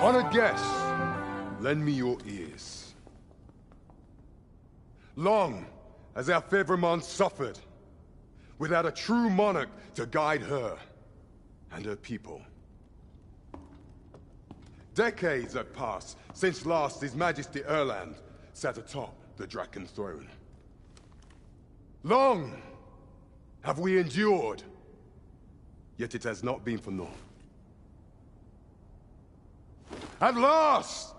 Honored guests, lend me your ears. Long has our Fevrimon suffered, without a true monarch to guide her and her people. Decades have passed since last His Majesty Erland sat atop the Draken throne. Long have we endured, yet it has not been for naught. At last,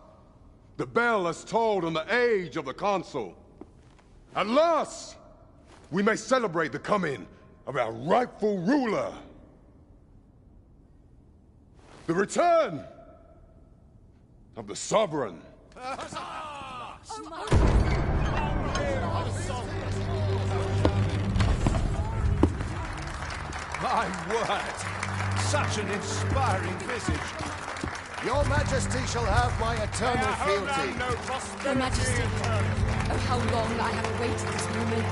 the bell has tolled on the age of the Council. At last, we may celebrate the coming of our rightful ruler. The return of the Sovereign. My word! Such an inspiring visage. Your Majesty shall have my eternal fealty. Your Majesty, oh, how long I have awaited this moment.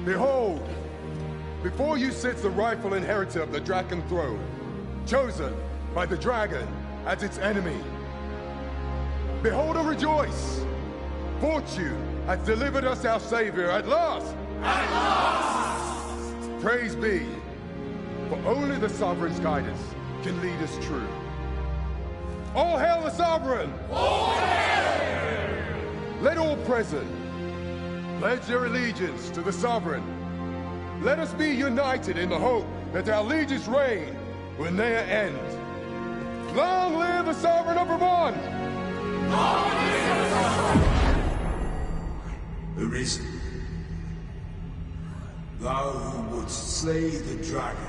Behold, before you sits the rightful inheritor of the Draken throne, chosen by the dragon as its enemy. Behold and rejoice! Fortune has delivered us our savior at last! At last! Praise be, for only the Sovereign's guidance can lead us true. All hail the Sovereign! All hail! Let all present pledge their allegiance to the Sovereign. Let us be united in the hope that our liege's reign will ne'er end. Long live the Sovereign of Vermont! Long live the Sovereign! Arisen, thou who wouldst slay the dragon,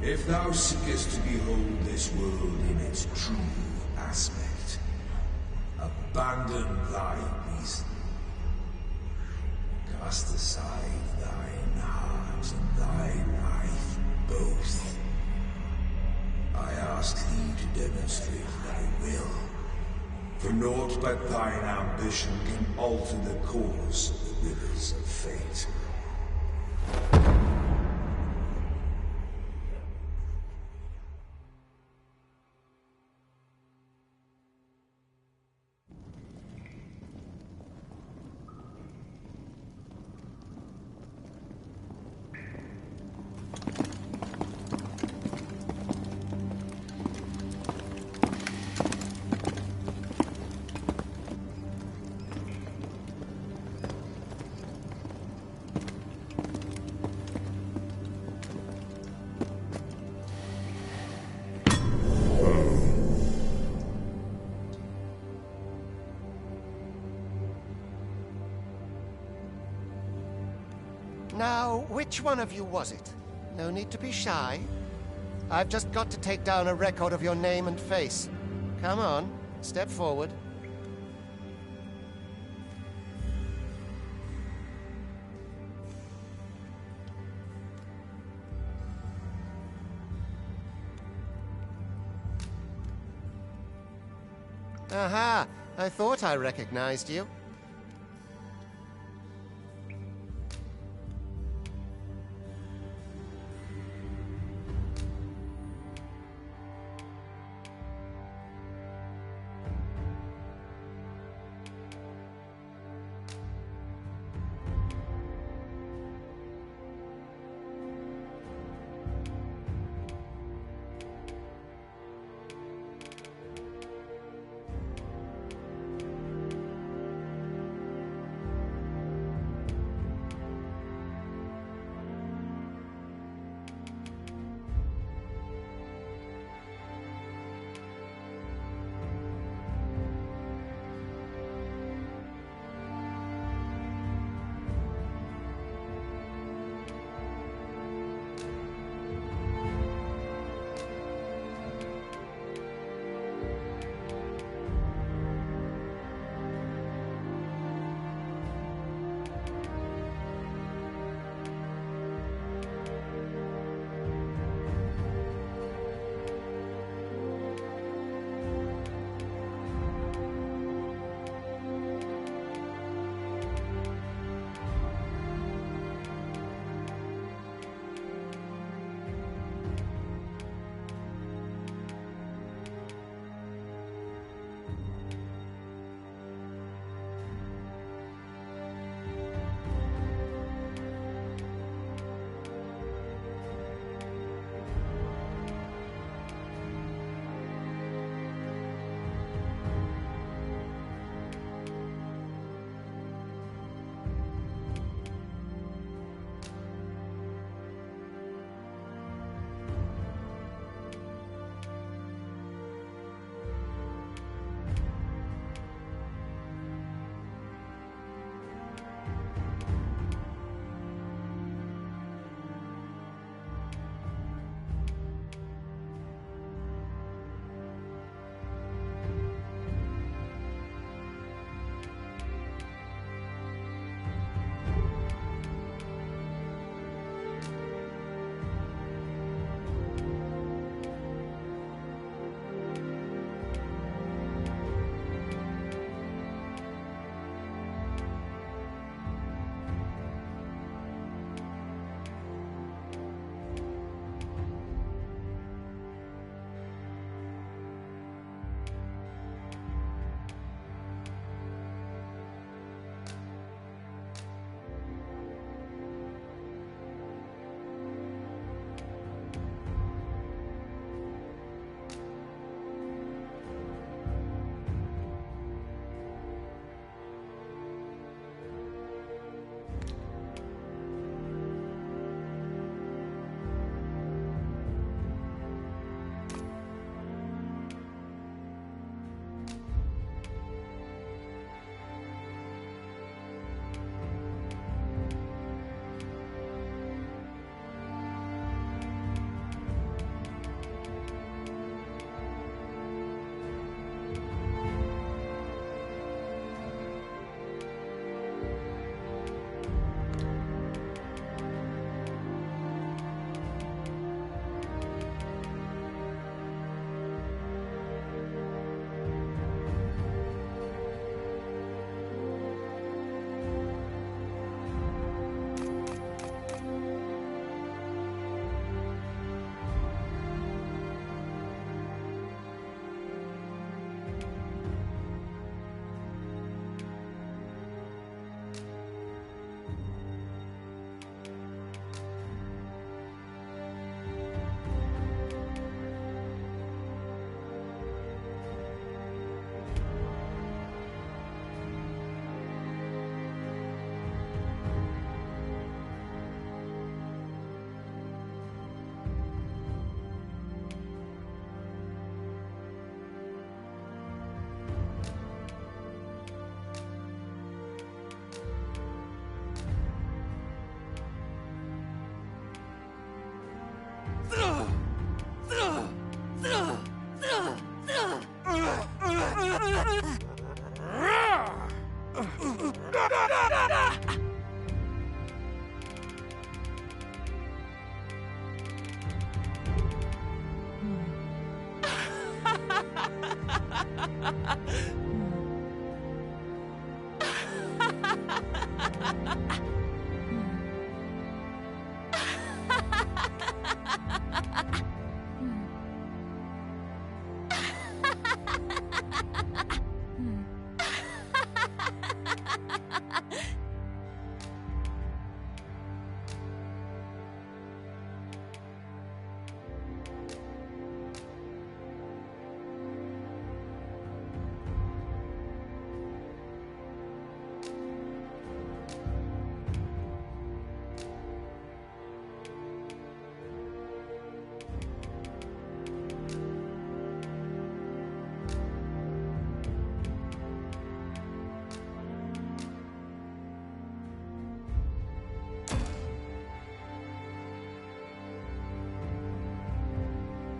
if thou seekest to behold this world in its true aspect, abandon thy reason. Cast aside thine heart and thy life both. I ask thee to demonstrate thy will, for naught but thine ambition can alter the course of the rivers of fate. Now, which one of you was it? No need to be shy. I've just got to take down a record of your name and face. Come on, step forward. Aha! I thought I recognized you.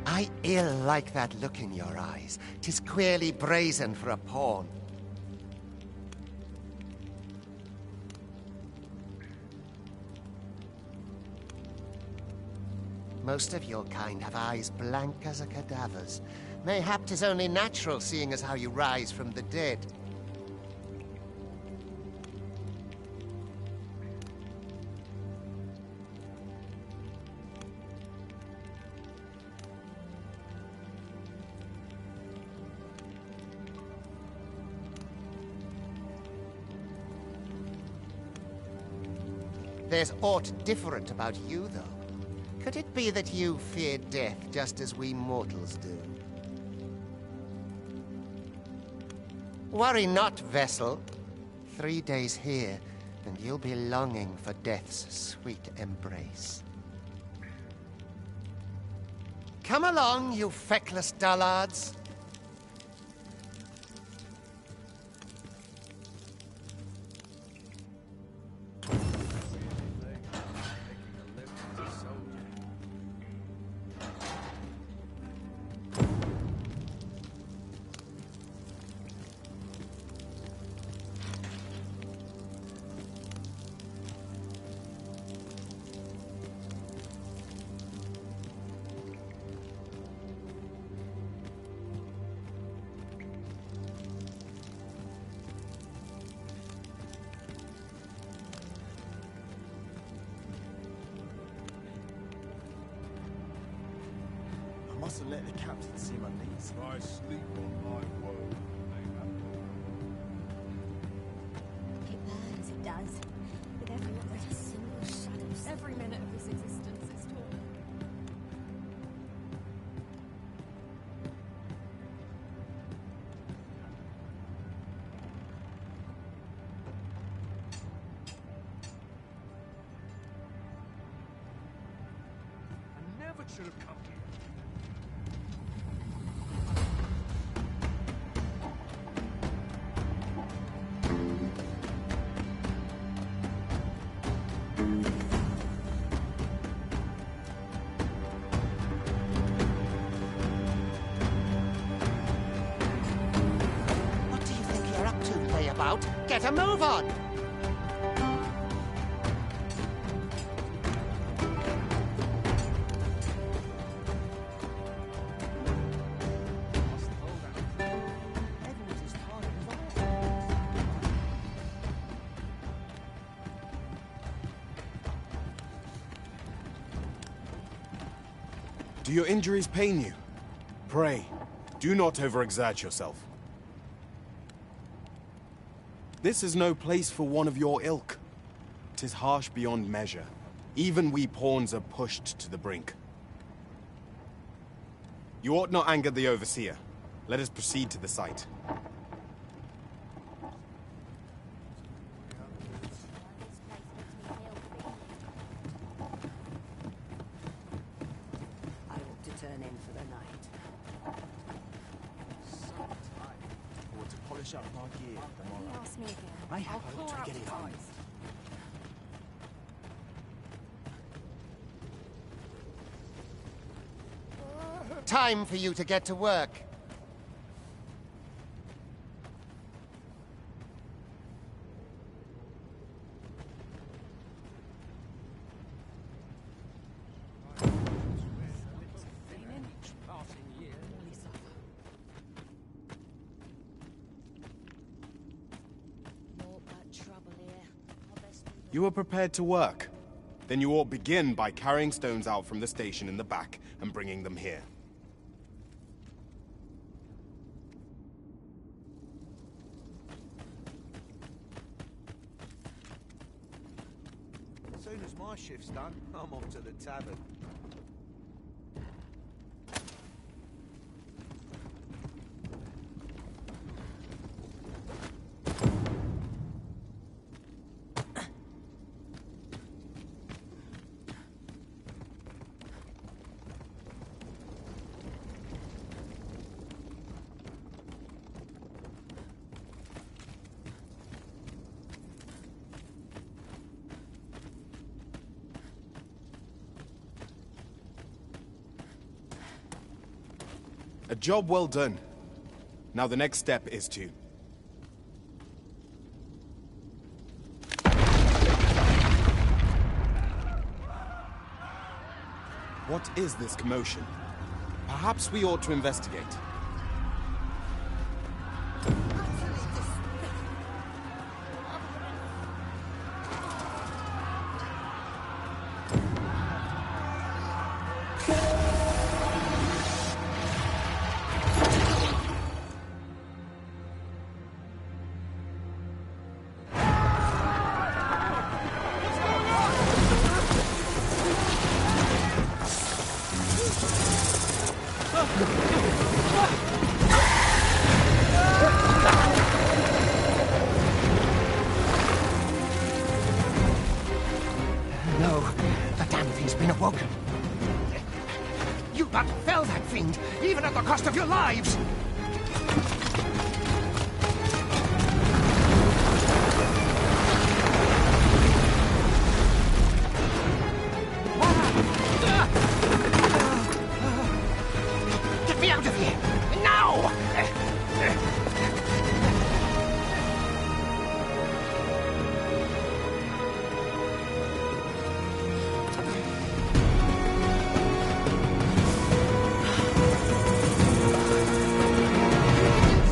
I ill like that look in your eyes. 'Tis queerly brazen for a pawn. Most of your kind have eyes blank as a cadaver's. Mayhap 'tis only natural, seeing as how you rise from the dead. There's aught different about you, though. Could it be that you fear death just as we mortals do? Worry not, vessel. 3 days here, and you'll be longing for death's sweet embrace. Come along, you feckless dullards. Mustn't let the captain see my knees. I sleep on my word. It burns, it does. With every breath, a single shadow. Every minute of this existence is torment. I never should have come here. What do you think you're up to, layabout? Get a move on! Do your injuries pain you? Pray, do not overexert yourself. This is no place for one of your ilk. 'Tis harsh beyond measure. Even we pawns are pushed to the brink. You ought not anger the overseer. Let us proceed to the site. I ought to turn in for the night. So tight. I want to polish up my gear tomorrow. He asked me again. I I'll hope pour to out get it the on. eyes. time for you to get to work. You were prepared to work. Then you ought begin by carrying stones out from the station in the back and bringing them here. As soon as my shift's done, I'm off to the tavern. A job well done. Now the next step is to... What is this commotion? Perhaps we ought to investigate. No, the damn thing's been awoken. You but fell that fiend, even at the cost of your lives! Get me out of here! Now!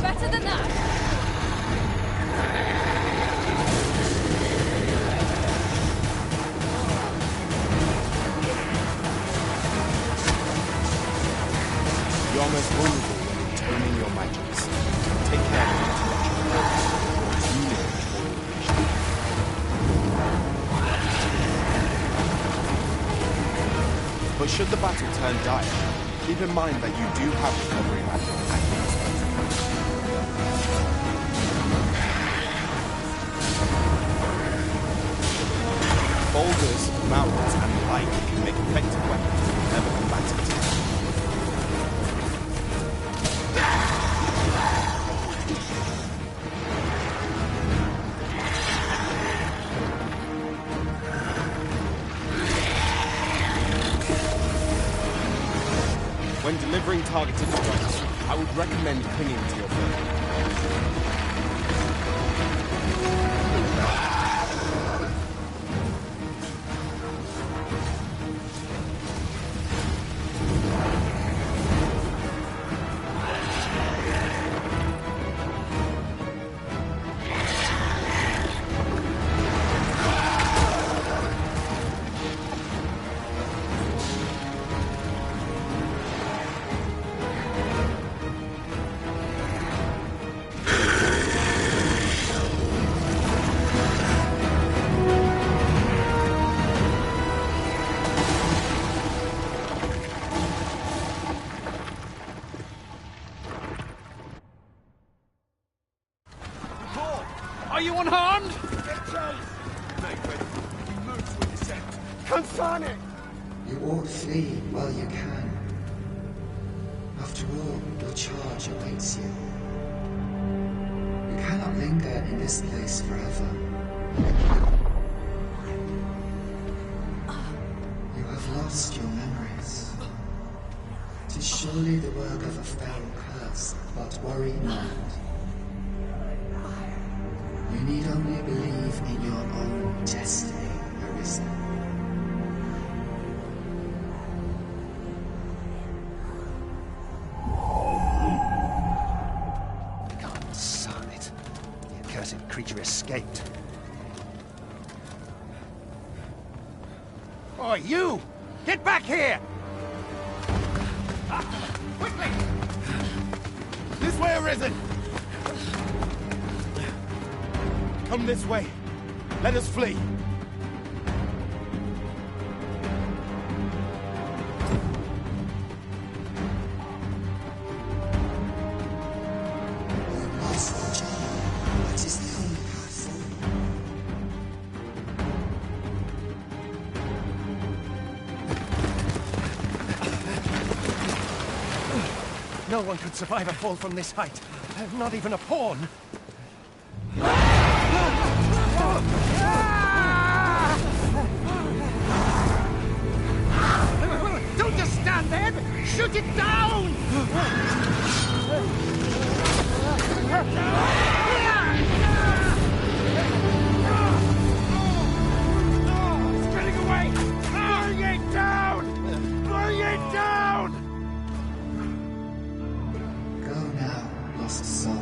Better than that! You're most vulnerable when intoning your magics. Take care not to let your purpose you know all vision. But should the battle turn dire, keep in mind that you do have recovery magic at your disposal. Boulders, mountains, and light can make effective weapons whenever combatant. When delivering targeted strikes, I would recommend clinging to your foe. Are you unharmed? Consane! You ought flee while you can. After all, your charge awaits you. You cannot linger in this place forever. You have lost your memories. To is surely the work of a fell curse, but worry not. You need only believe in your own destiny, Arisen. God, son it. The accursed creature escaped. Oh, you! Get back here! Quickly! This way, Arisen! Come this way. Let us flee. That is the only path forward. No one could survive a fall from this height. Not even a pawn. Don't just stand there! Shoot it down! It's getting away! Bring it down! Bring it down! Go now, lost soul.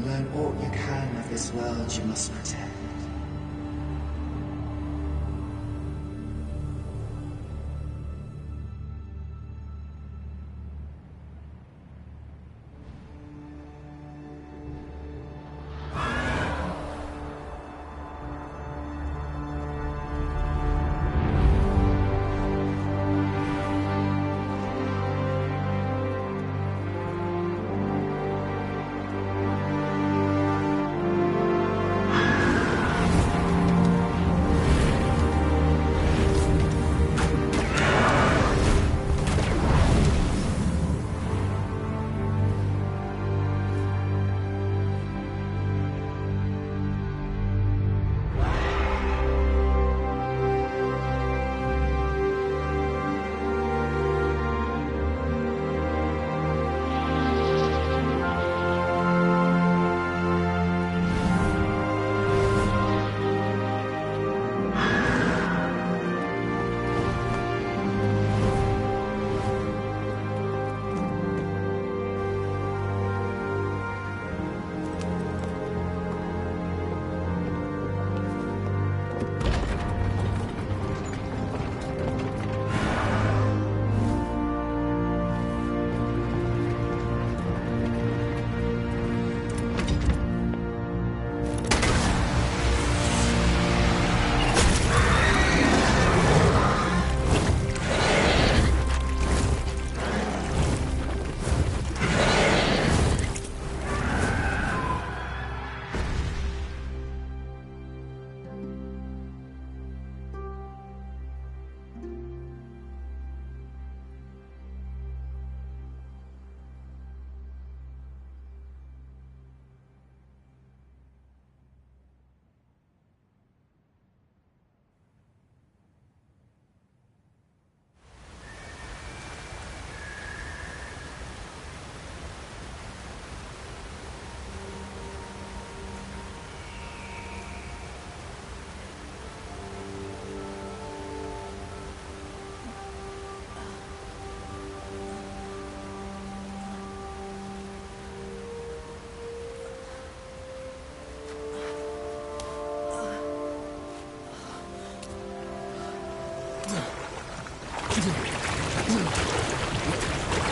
Learn all you can of this world you must protect.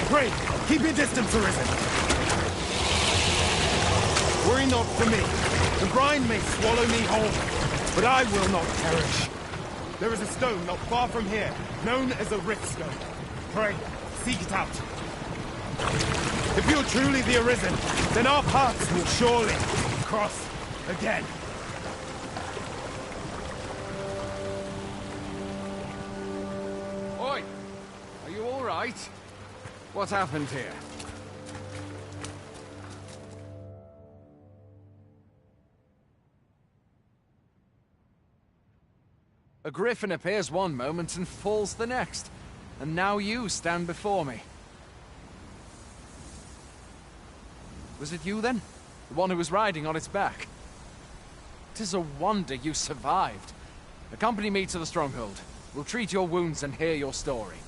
Pray, keep your distance, Arisen. Worry not for me. The brine may swallow me whole, but I will not perish. There is a stone not far from here, known as a rift stone. Pray, seek it out. If you're truly the Arisen, then our paths will surely cross again. Oi! Are you all right? What happened here? A griffin appears one moment and falls the next. And now you stand before me. Was it you then? The one who was riding on its back? 'Tis a wonder you survived. Accompany me to the stronghold. We'll treat your wounds and hear your story.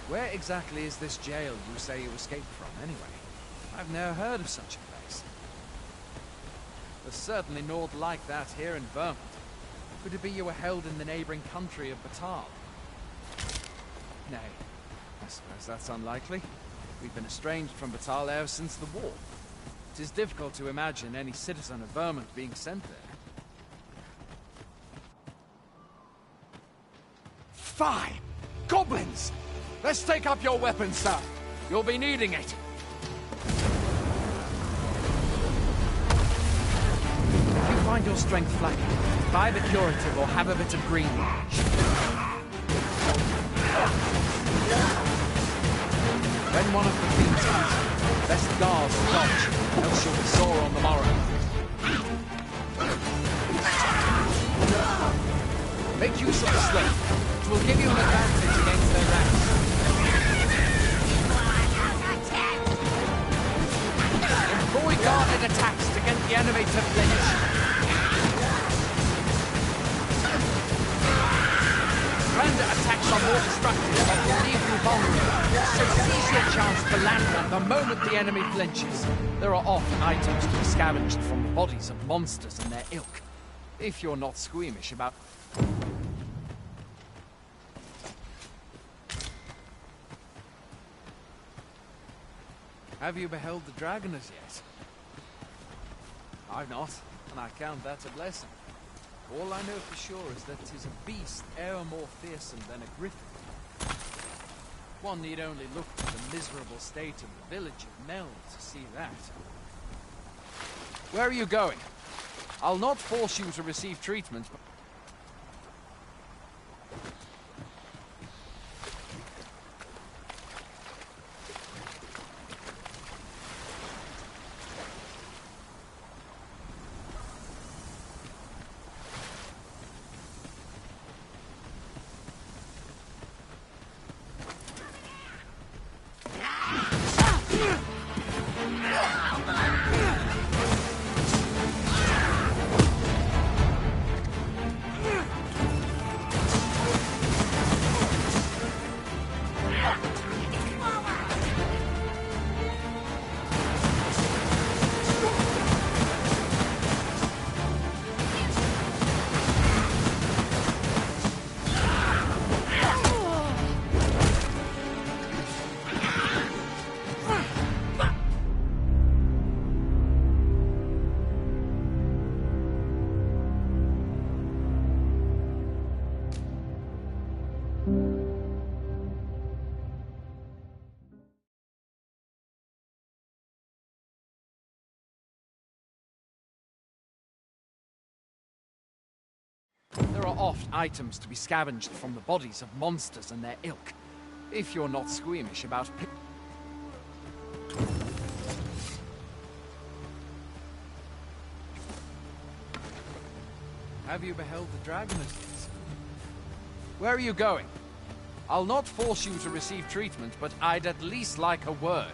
Where exactly is this jail you say you escaped from, anyway? I've never heard of such a place. There's certainly naught like that here in Vermont. Could it be you were held in the neighboring country of Batal? Nay, I suppose that's unlikely. We've been estranged from Batal ever since the war. It is difficult to imagine any citizen of Vermont being sent there. Fie! Goblins! Let's take up your weapons, sir. You'll be needing it. If you find your strength flagging, buy the curative or have a bit of green. When one of the fiends comes, best guard or dodge, else you'll be sore on the morrow. Make use of the sling. It will give you an advantage against their ranks. Employ guarded attacks to get the enemy to flinch. Random attacks are more destructive but will leave you vulnerable. So seize your chance to land them the moment the enemy flinches. There are often items to be scavenged from the bodies of monsters and their ilk. If you're not squeamish about... Have you beheld the dragon as yet? I've not, and I count that a blessing. All I know for sure is that 'tis a beast e'er more fearsome than a griffin. One need only look at the miserable state of the village of Mel to see that. Where are you going? I'll not force you to receive treatment, but... There are oft items to be scavenged from the bodies of monsters and their ilk. If you're not squeamish about... Have you beheld the dragon as yet? Where are you going? I'll not force you to receive treatment, but I'd at least like a word.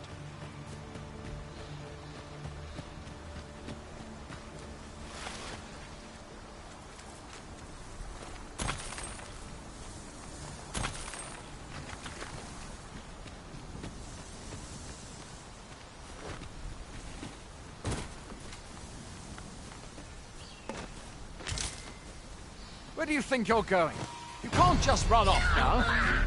Where do you think you're going? You can't just run off now.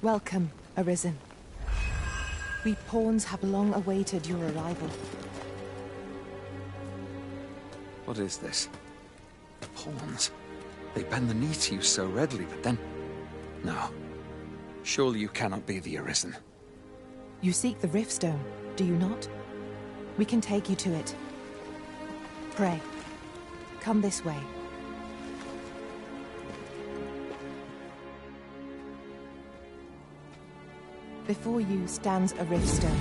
Welcome, Arisen. We pawns have long awaited your arrival. What is this? Pawns? They bend the knee to you so readily, but then... No. Surely you cannot be the Arisen. You seek the Riftstone, do you not? We can take you to it. Pray. Come this way. Before you stands a Riftstone.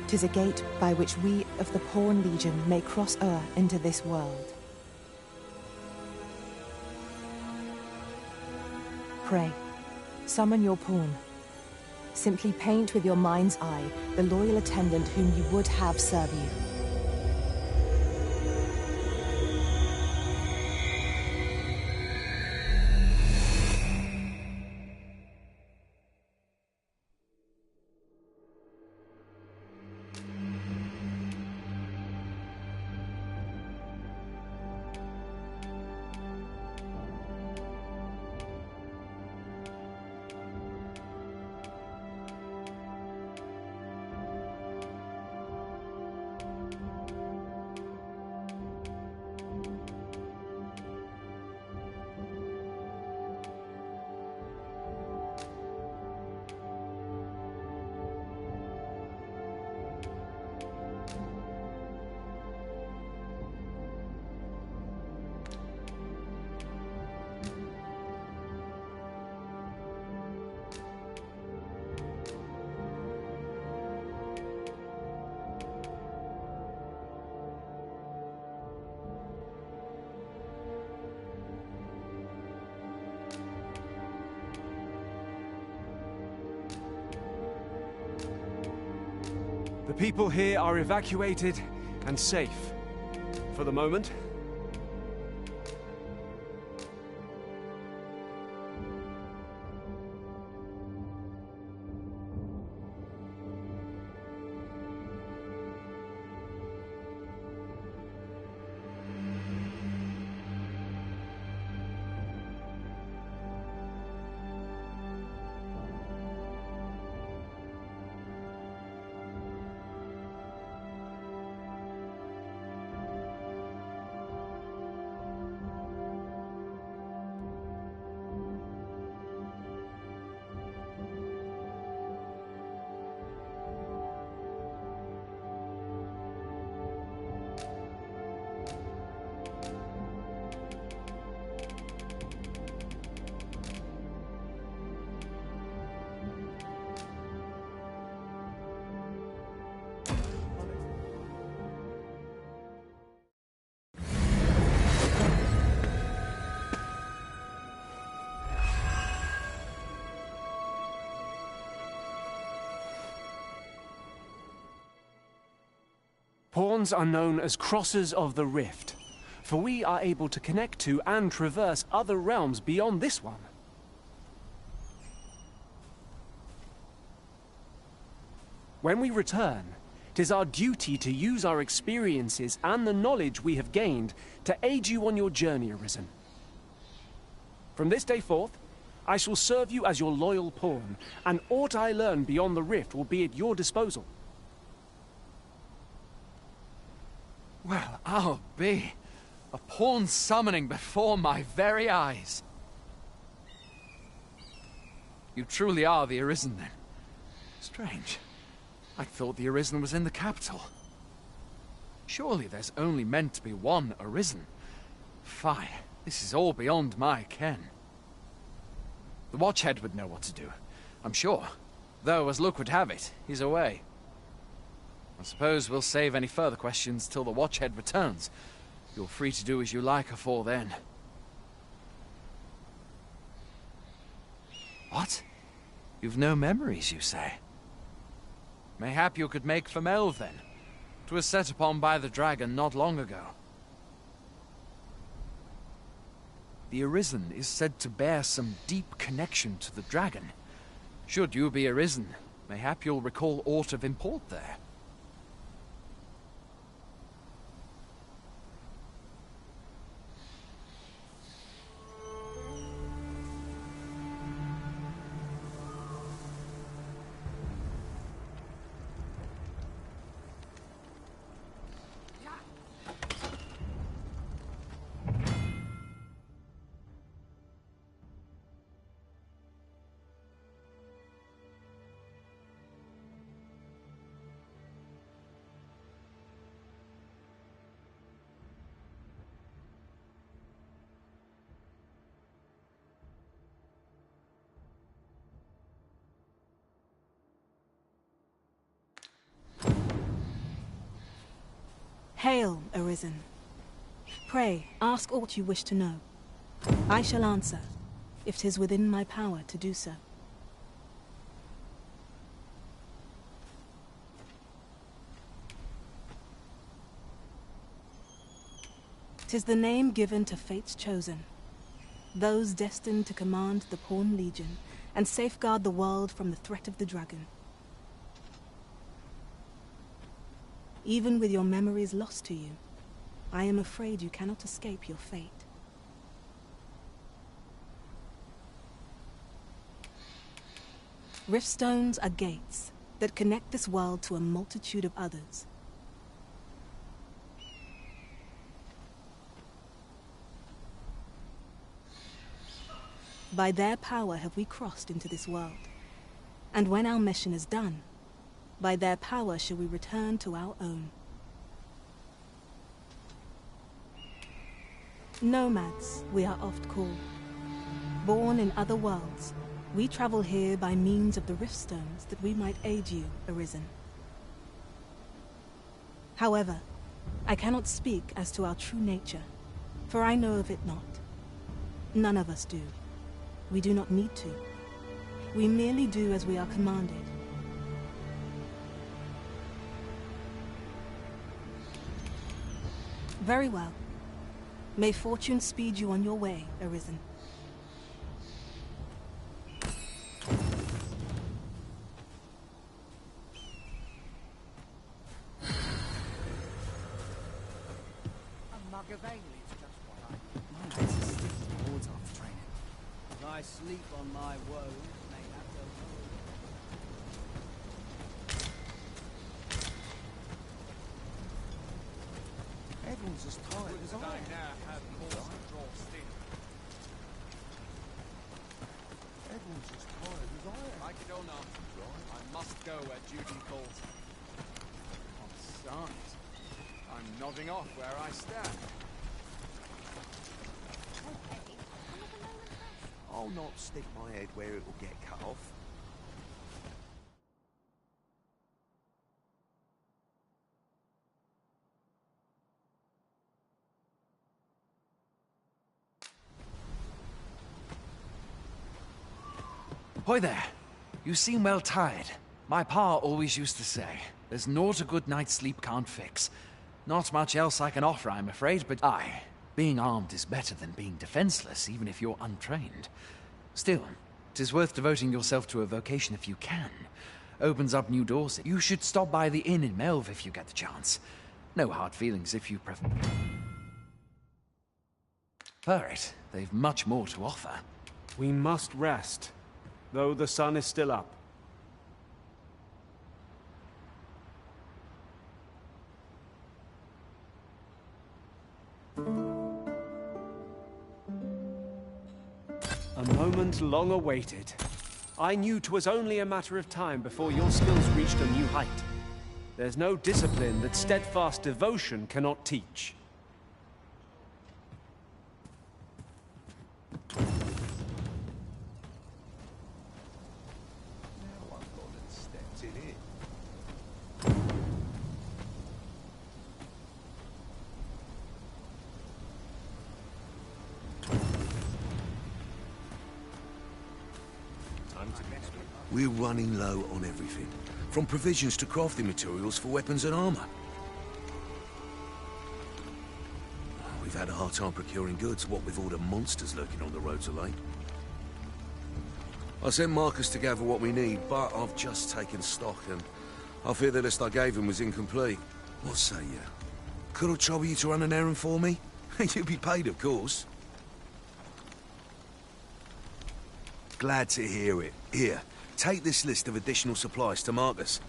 "'Tis a gate by which we of the Pawn Legion may cross o'er into this world. Pray, summon your pawn. Simply paint with your mind's eye the loyal attendant whom you would have serve you. The people here are evacuated and safe. For the moment. Pawns are known as Crossers of the Rift, for we are able to connect to and traverse other realms beyond this one. When we return, it is our duty to use our experiences and the knowledge we have gained to aid you on your journey, Arisen. From this day forth, I shall serve you as your loyal pawn, and aught I learn beyond the rift will be at your disposal. Well, I'll be. A pawn summoning before my very eyes. You truly are the Arisen, then. Strange. I thought the Arisen was in the capital. Surely there's only meant to be one Arisen. Fie, this is all beyond my ken. The Watchhead would know what to do, I'm sure. Though, as luck would have it, he's away. I suppose we'll save any further questions till the Watchhead returns. You're free to do as you like afore then. What? You've no memories, you say? Mayhap you could make for Melve, then. 'Twas set upon by the dragon not long ago. The Arisen is said to bear some deep connection to the dragon. Should you be Arisen, mayhap you'll recall aught of import there. Hail, Arisen. Pray, ask aught you wish to know. I shall answer, if 'tis within my power to do so. 'Tis the name given to fate's chosen, those destined to command the Pawn Legion and safeguard the world from the threat of the dragon. Even with your memories lost to you, I am afraid you cannot escape your fate. Riftstones are gates that connect this world to a multitude of others. By their power have we crossed into this world, and when our mission is done, by their power shall we return to our own. Nomads, we are oft called. Born in other worlds, we travel here by means of the Riftstones that we might aid you, Arisen. However, I cannot speak as to our true nature, for I know of it not. None of us do. We do not need to. We merely do as we are commanded. Very well. May fortune speed you on your way, Arisen. A mug of ale is just what I need. My legs are stiff towards after training. As I sleep on my woes, may that go home. Everyone's as tired as I am. Everyone's as tired as I am. Like it or not, I must go where duty calls. Besides, I'm nodding off where I stand. I'll not stick my head where it will get cut off. Hoy there. You seem well tired. My pa always used to say, there's naught a good night's sleep can't fix. Not much else I can offer, I'm afraid, but being armed is better than being defenseless, even if you're untrained. Still, it is worth devoting yourself to a vocation if you can. Opens up new doors. You should stop by the inn in Melve if you get the chance. No hard feelings if you prefer it. They've much more to offer. We must rest, though the sun is still up. A moment long awaited. I knew 'twas only a matter of time before your skills reached a new height. There's no discipline that steadfast devotion cannot teach. We're running low on everything, from provisions to crafting materials for weapons and armor. We've had a hard time procuring goods, what with all the monsters lurking on the roads of late. I sent Marcus to gather what we need, but I've just taken stock, and I fear the list I gave him was incomplete. What say you? Could I trouble you to run an errand for me? You'll be paid, of course. Glad to hear it. Here, take this list of additional supplies to Marcus.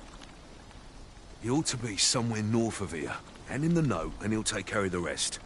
He ought to be somewhere north of here. Hand him the note, and he'll take care of the rest.